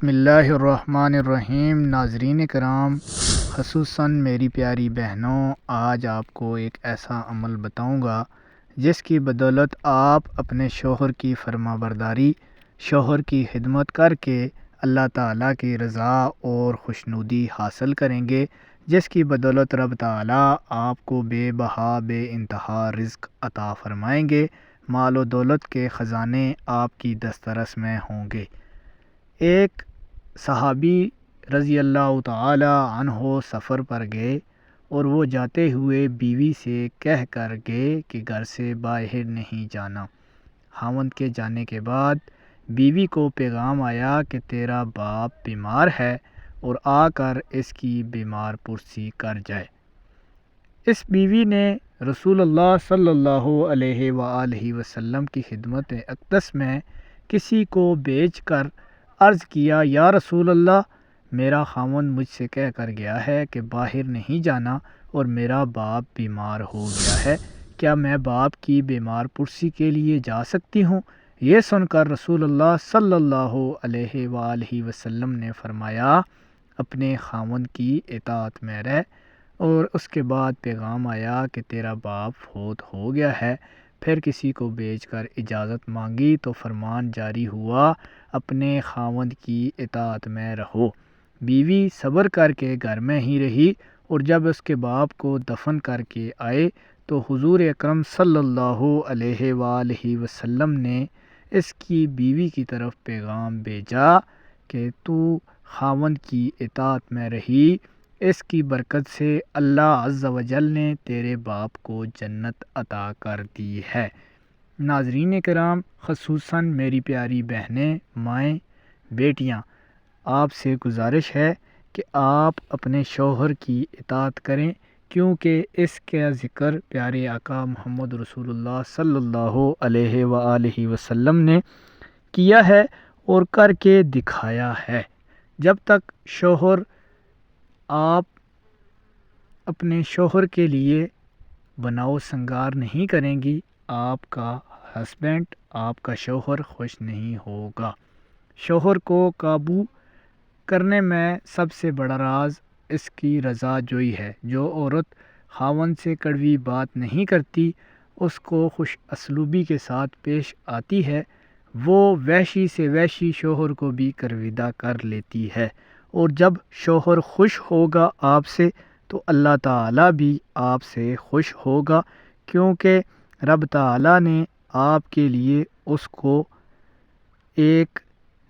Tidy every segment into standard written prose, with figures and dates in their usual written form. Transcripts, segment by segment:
بسم اللہ الرحمن الرحیم۔ ناظرین کرام، خصوصاً میری پیاری بہنوں، آج آپ کو ایک ایسا عمل بتاؤں گا جس کی بدولت آپ اپنے شوہر کی فرما برداری، شوہر کی خدمت کر کے اللہ تعالیٰ کی رضا اور خوشنودی حاصل کریں گے، جس کی بدولت رب تعالیٰ آپ کو بے بہا بے انتہا رزق عطا فرمائیں گے، مال و دولت کے خزانے آپ کی دسترس میں ہوں گے۔ ایک صحابی رضی اللہ تعالی عنہ سفر پر گئے اور وہ جاتے ہوئے بیوی سے کہہ کر گئے کہ گھر سے باہر نہیں جانا۔ خاوند کے جانے کے بعد بیوی کو پیغام آیا کہ تیرا باپ بیمار ہے اور آ کر اس کی بیمار پرسی کر جائے۔ اس بیوی نے رسول اللہ صلی اللہ علیہ وآلہ وسلم کی خدمت اقدس میں کسی کو بھیج کر عرض کیا، یا رسول اللہ، میرا خاوند مجھ سے کہہ کر گیا ہے کہ باہر نہیں جانا اور میرا باپ بیمار ہو گیا ہے، کیا میں باپ کی بیمار پرسی کے لیے جا سکتی ہوں؟ یہ سن کر رسول اللہ صلی اللہ علیہ وآلہ وسلم نے فرمایا، اپنے خاوند کی اطاعت میں رہ۔ اور اس کے بعد پیغام آیا کہ تیرا باپ فوت ہو گیا ہے۔ پھر کسی کو بھیج کر اجازت مانگی تو فرمان جاری ہوا، اپنے خاوند کی اطاعت میں رہو۔ بیوی صبر کر کے گھر میں ہی رہی اور جب اس کے باپ کو دفن کر کے آئے تو حضور اکرم صلی اللہ علیہ وآلہ وسلم نے اس کی بیوی کی طرف پیغام بھیجا کہ تو خاوند کی اطاعت میں رہی، اس کی برکت سے اللہ عز و جل نے تیرے باپ کو جنت عطا کر دی ہے۔ ناظرین کرام، خصوصاً میری پیاری بہنیں، مائیں، بیٹیاں، آپ سے گزارش ہے کہ آپ اپنے شوہر کی اطاعت کریں، کیونکہ اس کا ذکر پیارے آقا محمد رسول اللہ صلی اللہ علیہ وآلہ وسلم نے کیا ہے اور کر کے دکھایا ہے۔ جب تک آپ اپنے شوہر کے لیے بناؤ سنگار نہیں کریں گی، آپ کا ہسبینڈ، آپ کا شوہر خوش نہیں ہوگا۔ شوہر کو قابو کرنے میں سب سے بڑا راز اس کی رضا جوئی ہے۔ جو عورت خاوند سے کڑوی بات نہیں کرتی، اس کو خوش اسلوبی کے ساتھ پیش آتی ہے، وہ وحشی سے وحشی شوہر کو بھی کرویدہ کر لیتی ہے، اور جب شوہر خوش ہوگا آپ سے تو اللہ تعالیٰ بھی آپ سے خوش ہوگا، کیونکہ رب تعالیٰ نے آپ کے لیے اس کو ایک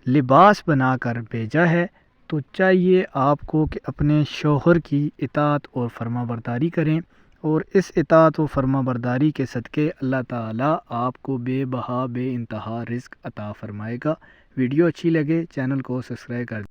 لباس بنا کر بھیجا ہے۔ تو چاہیے آپ کو کہ اپنے شوہر کی اطاعت اور فرما برداری کریں، اور اس اطاعت و فرما برداری کے صدقے اللہ تعالیٰ آپ کو بے بہا بے انتہا رزق عطا فرمائے گا۔ ویڈیو اچھی لگے چینل کو سبسکرائب کر دیں۔